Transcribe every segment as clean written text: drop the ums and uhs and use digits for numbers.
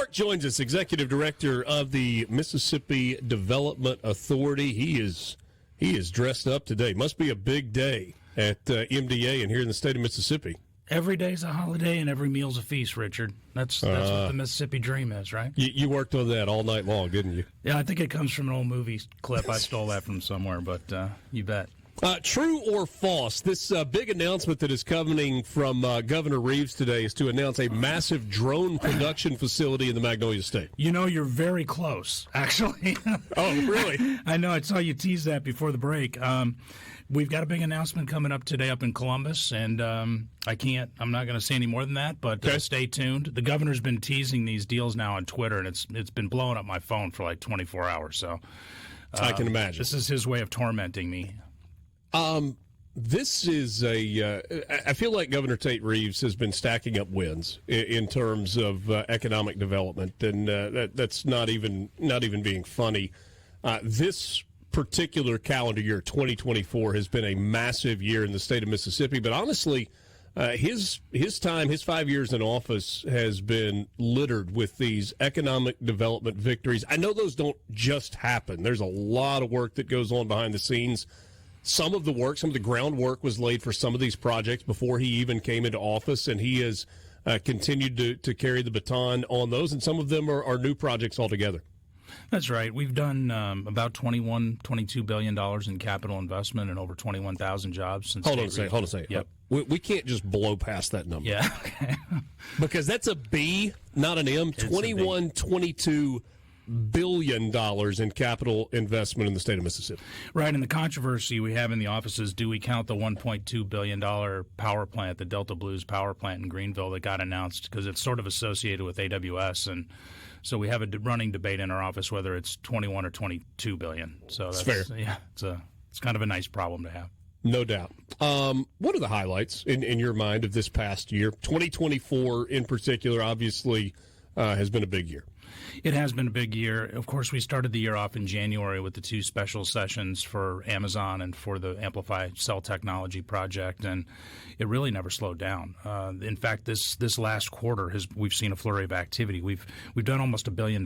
Mark joins us, Executive Director of the Mississippi Development Authority. He is dressed up today. Must be a big day at MDA and here in the state of Mississippi. Every day's a holiday and every meal's a feast, Richard. That's what the Mississippi dream is, right? You worked on that all night long, didn't you? Yeah, I think it comes from an old movie clip. I stole that from somewhere, but you bet. True or false, this big announcement that is coming from Governor Reeves today is to announce a massive drone production facility in the Magnolia State. You know, you're very close, actually. Oh, really? I know. I saw you tease that before the break. We've got a big announcement coming up today up in Columbus, and I'm not going to say any more than that, but stay tuned. The governor's been teasing these deals now on Twitter, and it's been blowing up my phone for like 24 hours. So I can imagine. This is his way of tormenting me. This is I feel like Governor Tate Reeves has been stacking up wins in terms of economic development, and that's not even being funny. This particular calendar year, 2024, has been a massive year in the state of Mississippi, but honestly, his 5 years in office has been littered with these economic development victories. I know those don't just happen. There's a lot of work that goes on behind the scenes. Some of the groundwork was laid for some of these projects before he even came into office, and he has continued to carry the baton on those, and some of them are new projects altogether. That's right. We've done about $22 billion in capital investment and over 21,000 jobs since. Hold on a second. Yep. We can't just blow past that number. Yeah. Okay. Because that's a B, not an M. 22 billion dollars in capital investment in the state of Mississippi. Right, and the controversy we have in the office is, do we count the $1.2 billion power plant, the Delta Blues power plant in Greenville that got announced, because it's sort of associated with AWS, and so we have a running debate in our office whether it's 21 or 22 billion. So that's fair. Yeah, it's kind of a nice problem to have. No doubt. What are the highlights in your mind of this past year? 2024 in particular, obviously, has been a big year. It has been a big year. Of course, we started the year off in January with the two special sessions for Amazon and for the Amplify Cell Technology project, and it really never slowed down. In fact, this last quarter we've seen a flurry of activity. We've done almost $1 billion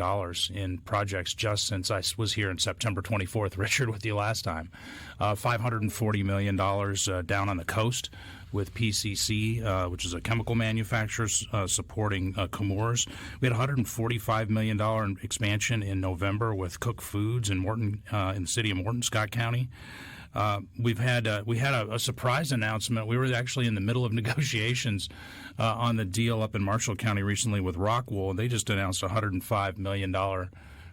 in projects just since I was here on September 24th, Richard, with you last time. $540 million down on the coast with PCC, which is a chemical manufacturer supporting Chemours. We had $145 million expansion in November with Cook Foods in Morton, in the city of Morton, Scott County. We had a surprise announcement. We were actually in the middle of negotiations on the deal up in Marshall County recently with Rockwool, and they just announced a $105 million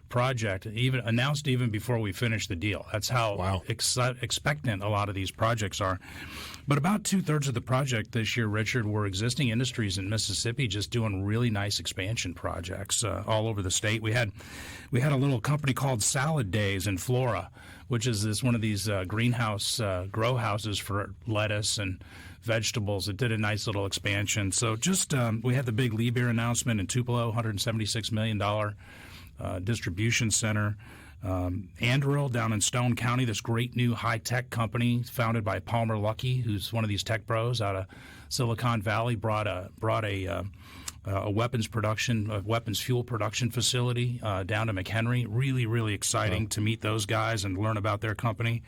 project, announced even before we finished the deal. That's how expectant a lot of these projects are. But about 2/3 of the project this year, Richard, were existing industries in Mississippi just doing really nice expansion projects all over the state. We had a little company called Salad Days in Flora, which is one of these greenhouse grow houses for lettuce and vegetables. It did a nice little expansion. So just we had the big Lee Beer announcement in Tupelo, $176 million distribution center. Anduril down in Stone County, this great new high-tech company founded by Palmer Luckey, who's one of these tech bros out of Silicon Valley, brought a weapons fuel production facility down to McHenry. Really, really exciting to meet those guys and learn about their company.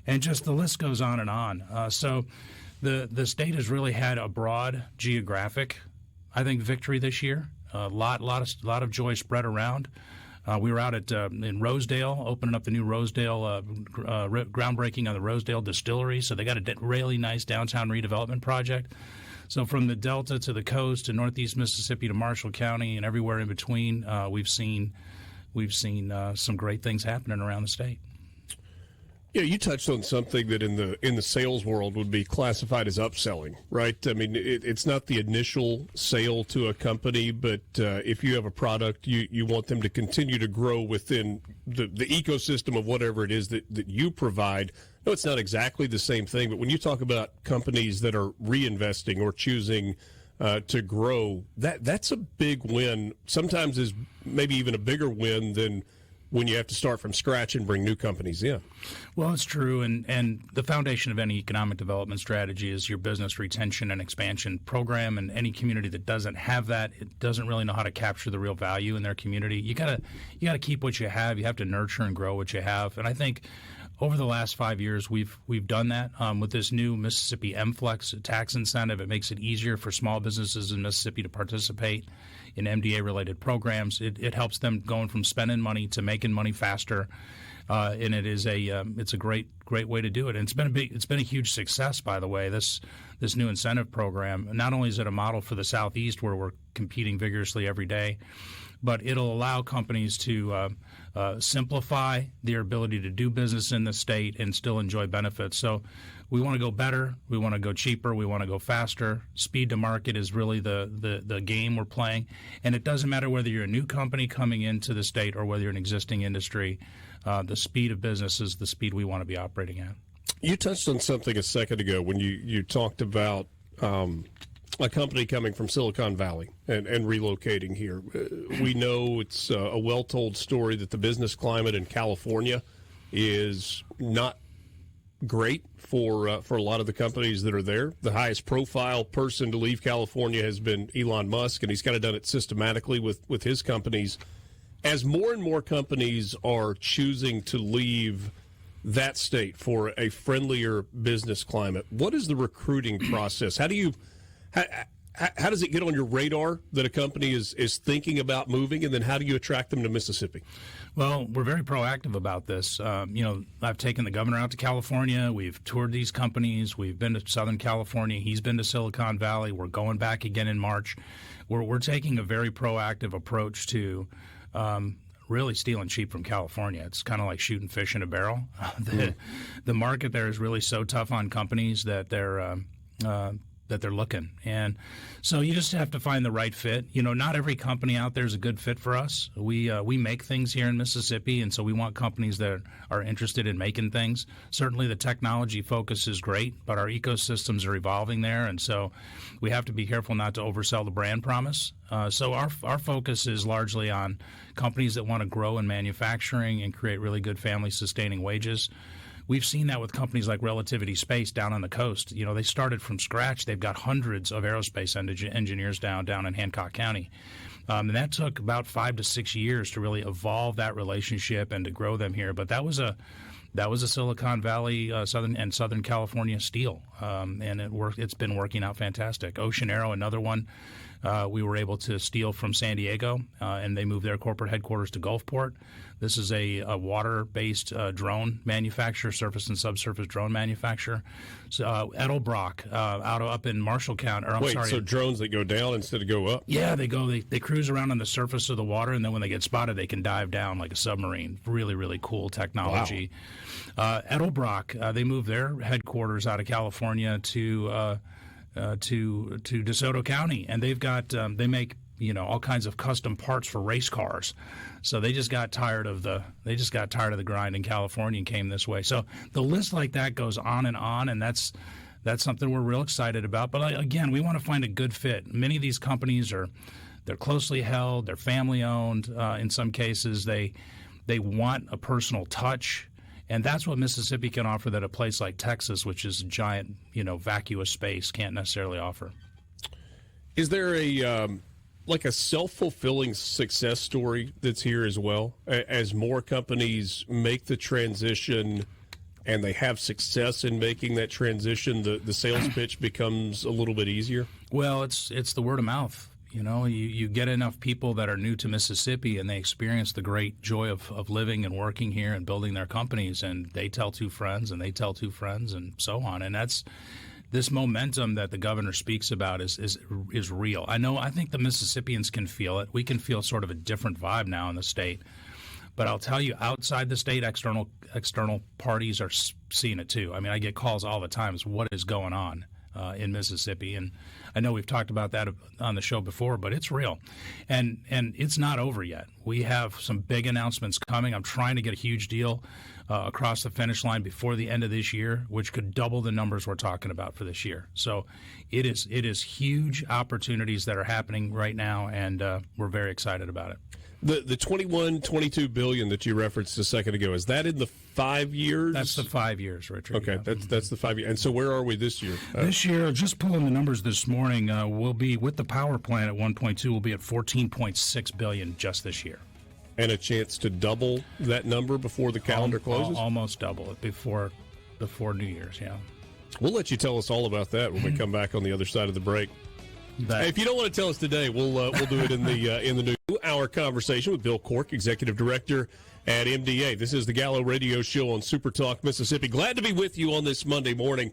And just the list goes on and on. So the state has really had a broad geographic, I think, victory this year. A lot of joy spread around. We were out in Rosedale, opening up the new Rosedale, groundbreaking on the Rosedale distillery. So they got a really nice downtown redevelopment project. So from the Delta to the coast to northeast Mississippi to Marshall County and everywhere in between, we've seen some great things happening around the state. Yeah, you touched on something that in the sales world would be classified as upselling, right? I mean, it's not the initial sale to a company, but if you have a product, you want them to continue to grow within the ecosystem of whatever it is that you provide. No, it's not exactly the same thing, but when you talk about companies that are reinvesting or choosing to grow, that's a big win. Sometimes is maybe even a bigger win than when you have to start from scratch and bring new companies in. Well, it's true, and the foundation of any economic development strategy is your business retention and expansion program, and any community that doesn't have that, it doesn't really know how to capture the real value in their community. You gotta keep what you have. You have to nurture and grow what you have, and I think over the last 5 years, we've done that with this new Mississippi MFLEX tax incentive. It makes it easier for small businesses in Mississippi to participate in MDA-related programs. It helps them going from spending money to making money faster, and it's a great way to do it. And it's been a huge success, by the way. This new incentive program. Not only is it a model for the Southeast, where we're competing vigorously every day, but it'll allow companies to simplify their ability to do business in the state and still enjoy benefits. So we want to go better, we want to go cheaper, we want to go faster. Speed to market is really the game we're playing. And it doesn't matter whether you're a new company coming into the state or whether you're an existing industry. The speed of business is the speed we want to be operating at. You touched on something a second ago when you talked about a company coming from Silicon Valley and relocating here. We know it's a well-told story that the business climate in California is not great for a lot of the companies that are there. The highest profile person to leave California has been Elon Musk, and he's kind of done it systematically with his companies. As more and more companies are choosing to leave that state for a friendlier business climate, what is the recruiting process? How does it get on your radar that a company is thinking about moving, and then how do you attract them to Mississippi? Well, we're very proactive about this. I've taken the governor out to California. We've toured these companies. We've been to Southern California. He's been to Silicon Valley. We're going back again in March. We're taking a very proactive approach to really stealing sheep from California. It's kind of like shooting fish in a barrel. The market there is really so tough on companies that they're looking. And so you just have to find the right fit. Not every company out there is a good fit for us. We make things here in Mississippi, and so we want companies that are interested in making things. Certainly the technology focus is great, but our ecosystems are evolving there, and so we have to be careful not to oversell the brand promise. So our focus is largely on companies that want to grow in manufacturing and create really good family-sustaining wages. We've seen that with companies like Relativity Space down on the coast. They started from scratch. They've got hundreds of aerospace engineers down in Hancock County. And that took about 5 to 6 years to really evolve that relationship and to grow them here. But that was a Silicon Valley, Southern California steal, and it worked. It's been working out fantastic. Ocean Aero, another one, we were able to steal from San Diego, and they moved their corporate headquarters to Gulfport. This is a water-based drone manufacturer, surface and subsurface drone manufacturer. So, Edelbrock, up in Marshall County. So drones that go down instead of go up? Yeah, they cruise around on the surface of the water, and then when they get spotted, they can dive down like a submarine. Really, really cool technology. Wow. Edelbrock, they moved their headquarters out of California to DeSoto County, and they've got they make all kinds of custom parts for race cars. So they just got tired of the grind in California and came this way. So the list like that goes on, and that's something we're real excited about. But again, we want to find a good fit. Many of these companies they're closely held, they're family owned. In some cases, they want a personal touch. And that's what Mississippi can offer that a place like Texas, which is a giant, vacuous space, can't necessarily offer. Is there a self-fulfilling success story that's here as well? As more companies make the transition and they have success in making that transition, the sales pitch becomes a little bit easier? Well, it's the word of mouth. You get enough people that are new to Mississippi and they experience the great joy of living and working here and building their companies, and they tell two friends and they tell two friends and so on. And that's this momentum that the governor speaks about is real. I think the Mississippians can feel it. We can feel sort of a different vibe now in the state. But I'll tell you, outside the state, external parties are seeing it too. I mean, I get calls all the time as what is going on in Mississippi, and I know we've talked about that on the show before, but it's real, and it's not over yet. We have some big announcements coming. I'm trying to get a huge deal across the finish line before the end of this year, which could double the numbers we're talking about for this year. So it is huge opportunities that are happening right now, and we're very excited about it. The 22 billion that you referenced a second ago, is that in the 5 years? That's the 5 years, Richard. Okay, yeah. that's the 5 years. And so where are we this year? This year, just pulling the numbers this morning, we'll be, with the power plant at 1.2, we'll be at 14.6 billion just this year. And a chance to double that number before the calendar closes? Almost double it before New Year's, yeah. We'll let you tell us all about that when we come back on the other side of the break. Hey, if you don't want to tell us today, we'll do it in the new hour conversation with Bill Cork, Executive Director at MDA. This is the Gallo Radio Show on SuperTalk Mississippi. Glad to be with you on this Monday morning.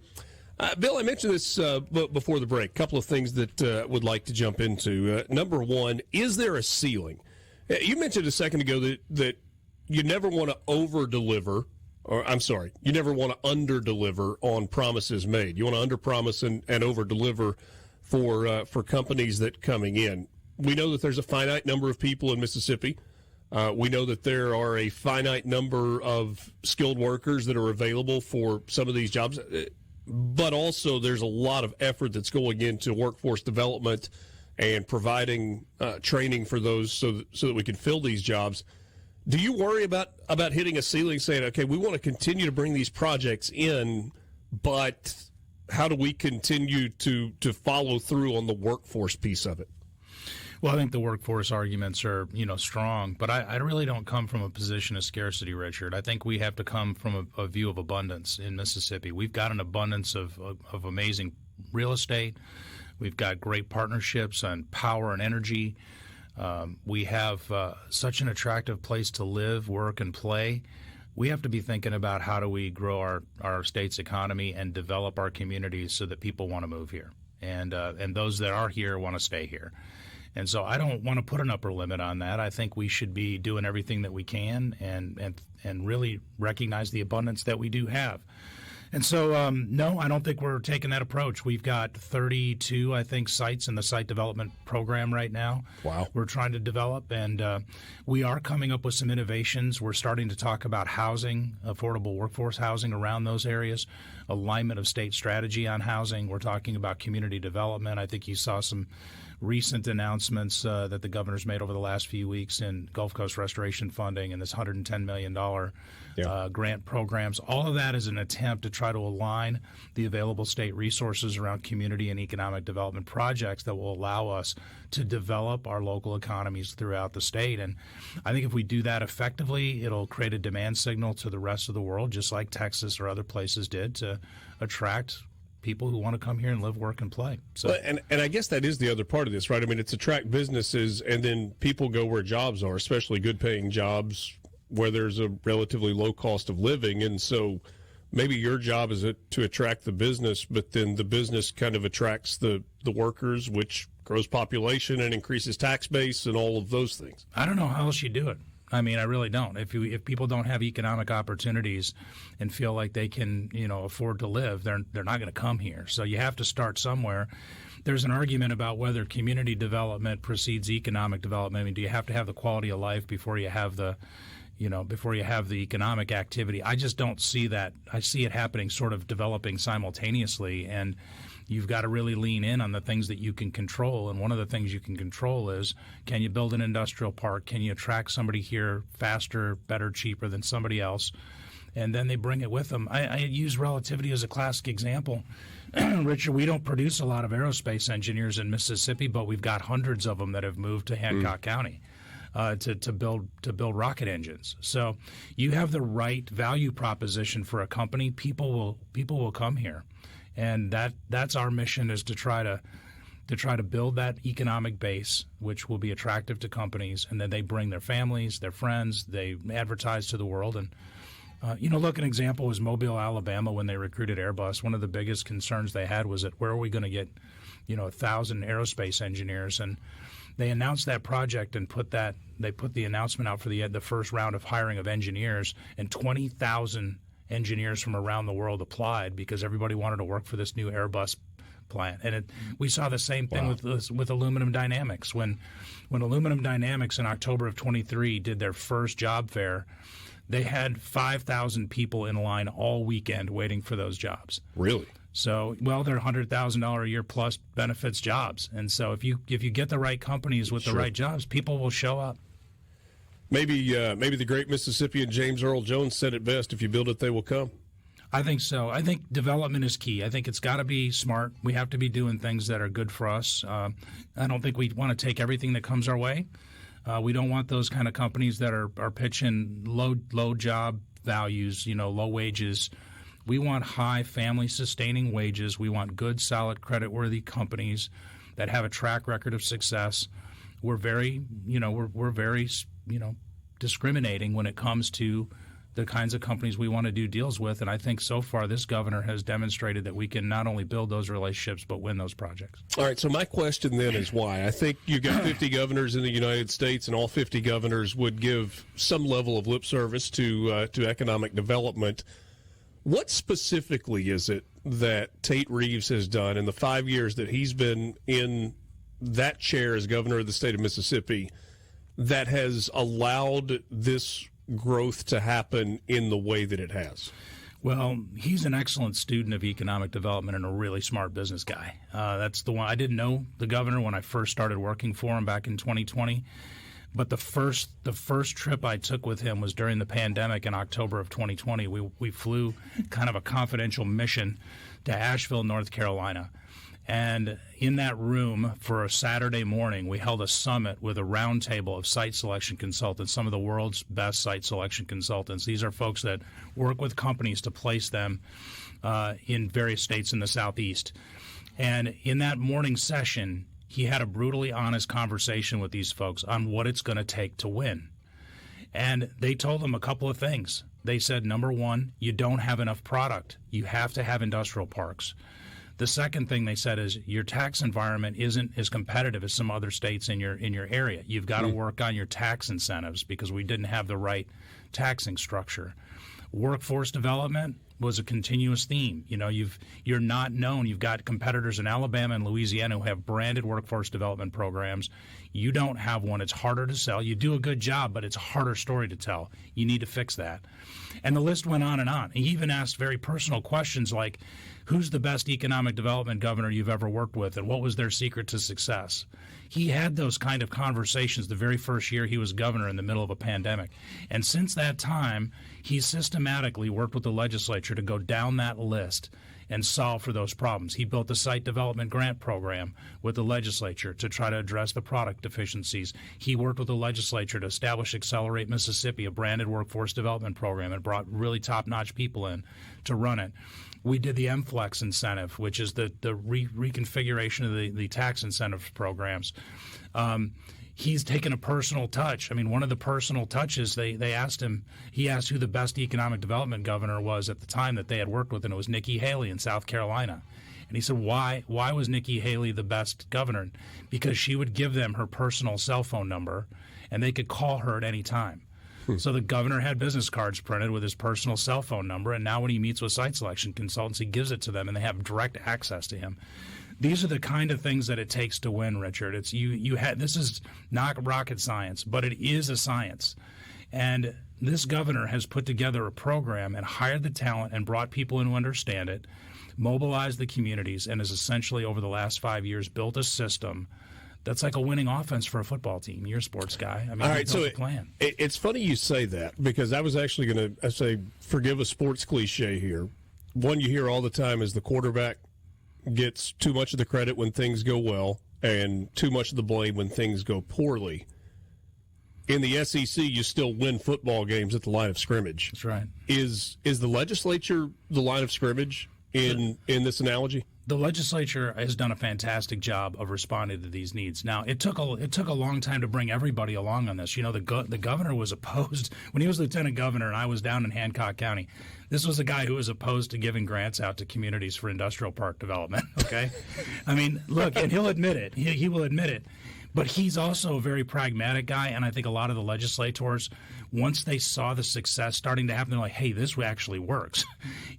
Bill, I mentioned this before the break. A couple of things that would like to jump into. Number one, is there a ceiling? You mentioned a second ago that you never want to over-deliver, or I'm sorry, you never want to under-deliver on promises made. You want to under-promise and over-deliver for companies that coming in. We know that there's a finite number of people in Mississippi. We know that there are a finite number of skilled workers that are available for some of these jobs, but also there's a lot of effort that's going into workforce development and providing training for those so that we can fill these jobs. Do you worry about hitting a ceiling, saying, okay, we want to continue to bring these projects in, but how do we continue to follow through on the workforce piece of it? Well, I think the workforce arguments are, strong, but I really don't come from a position of scarcity, Richard. I think we have to come from a view of abundance in Mississippi. We've got an abundance of amazing real estate. We've got great partnerships on power and energy. We have such an attractive place to live, work, and play. We have to be thinking about how do we grow our state's economy and develop our communities so that people want to move here, and those that are here want to stay here. And so I don't want to put an upper limit on that. I think we should be doing everything that we can and really recognize the abundance that we do have. And so, no, I don't think we're taking that approach. We've got 32, I think, sites in the site development program right now. Wow. We're trying to develop, and we are coming up with some innovations. We're starting to talk about housing, affordable workforce housing around those areas, alignment of state strategy on housing. We're talking about community development. I think you saw some recent announcements that the governor's made over the last few weeks in Gulf Coast restoration funding and this $110 million grant programs. All of that is an attempt to try to align the available state resources around community and economic development projects that will allow us to develop our local economies throughout the state. And I think if we do that effectively, it'll create a demand signal to the rest of the world, just like Texas or other places did, to attract people who want to come here and live, work, and play. So, well, and I guess that is the other part of this, right? I mean, it's attract businesses, and then people go where jobs are, especially good-paying jobs where there's a relatively low cost of living. And so maybe your job is to attract the business, but then the business kind of attracts the workers, which grows population and increases tax base and all of those things. I don't know how else you do it. I mean, I really don't. If people don't have economic opportunities and feel like they can, afford to live, they're not going to come here. So you have to start somewhere. There's an argument about whether community development precedes economic development. I mean, do you have to have the quality of life before you have the economic activity? I just don't see that. I see it happening, sort of developing simultaneously, and you've got to really lean in on the things that you can control. And one of the things you can control is, can you build an industrial park? Can you attract somebody here faster, better, cheaper than somebody else? And then they bring it with them. I use relativity as a classic example. Richard, we don't produce a lot of aerospace engineers in Mississippi, but we've got hundreds of them that have moved to Hancock County to build rocket engines. So you have the right value proposition for a company. People will come here. And that's our mission, is to try to build that economic base, which will be attractive to companies, and then they bring their families, their friends, they advertise to the world. And look, an example was Mobile, Alabama, when they recruited Airbus. One of the biggest concerns they had was that where are we going to get 1,000 aerospace engineers? And they announced that project and they put the announcement out for the first round of hiring of engineers, and 20,000 engineers from around the world applied because everybody wanted to work for this new Airbus plant. And we saw the same thing with Aluminum Dynamics. When Aluminum Dynamics in October of 23 did their first job fair, they had 5,000 people in line all weekend waiting for those jobs. Really? So, they're $100,000 a year plus benefits jobs. And so if you get the right companies with the right jobs, people will show up. Maybe the great Mississippian James Earl Jones said it best: "If you build it, they will come." I think so. I think development is key. I think it's got to be smart. We have to be doing things that are good for us. I don't think we want to take everything that comes our way. We don't want those kind of companies that are pitching low job values, low wages. We want high family sustaining wages. We want good, solid, credit-worthy companies that have a track record of success. We're very, we're very, discriminating when it comes to the kinds of companies we want to do deals with. And I think so far this governor has demonstrated that we can not only build those relationships but win those projects. All right, so my question then is why? I think you've got 50 governors in the United States, and all 50 governors would give some level of lip service to economic development. What specifically is it that Tate Reeves has done in the 5 years that he's been in that chair as governor of the state of Mississippi that has allowed this growth to happen in the way that it has? Well, he's an excellent student of economic development and a really smart business guy. That's the one. I didn't know the governor when I first started working for him back in 2020. But the first trip I took with him was during the pandemic in October of 2020. We flew kind of a confidential mission to Asheville, North Carolina. And in that room for a Saturday morning, we held a summit with a roundtable of site selection consultants, some of the world's best site selection consultants. These are folks that work with companies to place them in various states in the Southeast. And in that morning session, he had a brutally honest conversation with these folks on what it's going to take to win. And they told him a couple of things. They said, number one, you don't have enough product. You have to have industrial parks. The second thing they said is your tax environment isn't as competitive as some other states in your area. You've got to work on your tax incentives because we didn't have the right taxing structure. Workforce development was a continuous theme. You're not known. You've got competitors in Alabama and Louisiana who have branded workforce development programs. You don't have one. It's harder to sell. You do a good job, but it's a harder story to tell. You need to fix that. And the list went on and on. He even asked very personal questions like, who's the best economic development governor you've ever worked with, and what was their secret to success? He had those kind of conversations the very first year he was governor in the middle of a pandemic. And since that time, he systematically worked with the legislature to go down that list and solve for those problems. He built the site development grant program with the legislature to try to address the product deficiencies. He worked with the legislature to establish Accelerate Mississippi, a branded workforce development program, and brought really top-notch people in to run it. We did the MFLEX incentive, which is the reconfiguration of the tax incentive programs. He's taken a personal touch. I mean, one of the personal touches, they asked him, he asked who the best economic development governor was at the time that they had worked with, and it was Nikki Haley in South Carolina. And he said, why was Nikki Haley the best governor? Because she would give them her personal cell phone number, and they could call her at any time. So the governor had business cards printed with his personal cell phone number, and now when he meets with site selection consultants, he gives it to them, and they have direct access to him. These are the kind of things that it takes to win, Richard. It's this is not rocket science, but it is a science. And this governor has put together a program and hired the talent and brought people in who understand it, mobilized the communities, and has essentially over the last 5 years built a system that's like a winning offense for a football team. You're a sports guy. I mean, all right, so plan. It's funny you say that, because I was actually going to say, forgive a sports cliche here. One you hear all the time is the quarterback gets too much of the credit when things go well and too much of the blame when things go poorly. In the SEC, you still win football games at the line of scrimmage. That's right. Is the legislature the line of scrimmage in this analogy? The legislature has done a fantastic job of responding to these needs. Now, it took a long time to bring everybody along on this. The governor was opposed when he was lieutenant governor, and I was down in Hancock County. This was a guy who was opposed to giving grants out to communities for industrial park development. Okay, I mean, look, and he'll admit it. He will admit it. But he's also a very pragmatic guy, and I think a lot of the legislators, once they saw the success starting to happen, they're like, hey, this actually works,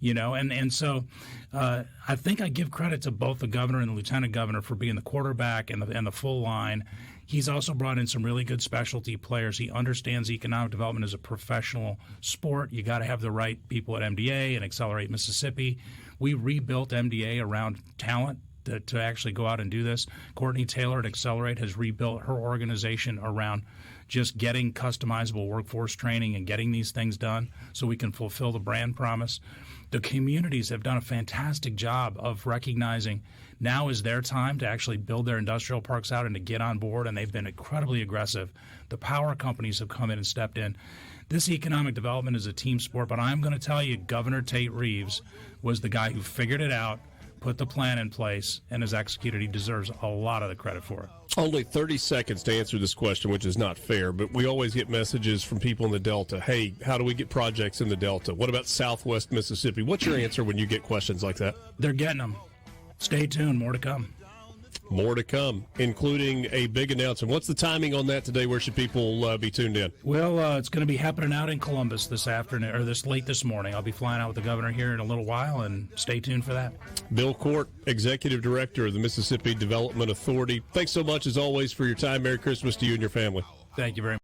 And so I think I give credit to both the governor and the lieutenant governor for being the quarterback and the full line. He's also brought in some really good specialty players. He understands economic development as a professional sport. You got to have the right people at MDA and Accelerate Mississippi. We rebuilt MDA around talent to actually go out and do this. Courtney Taylor at Accelerate has rebuilt her organization around just getting customizable workforce training and getting these things done so we can fulfill the brand promise. The communities have done a fantastic job of recognizing now is their time to actually build their industrial parks out and to get on board, and they've been incredibly aggressive. The power companies have come in and stepped in. This economic development is a team sport, but I'm going to tell you, Governor Tate Reeves was the guy who figured it out, put the plan in place, and has executed. He deserves a lot of the credit for it. Only 30 seconds to answer this question, which is not fair, but we always get messages from people in the Delta. Hey, how do we get projects in the Delta? What about Southwest Mississippi? What's your answer when you get questions like that? They're getting them. Stay tuned. More to come. More to come, including a big announcement. What's the timing on that today? Where should people be tuned in? Well, it's going to be happening out in Columbus this afternoon, or late this morning. I'll be flying out with the governor here in a little while, and stay tuned for that. Bill Cork, Executive Director of the Mississippi Development Authority. Thanks so much, as always, for your time. Merry Christmas to you and your family. Thank you very much.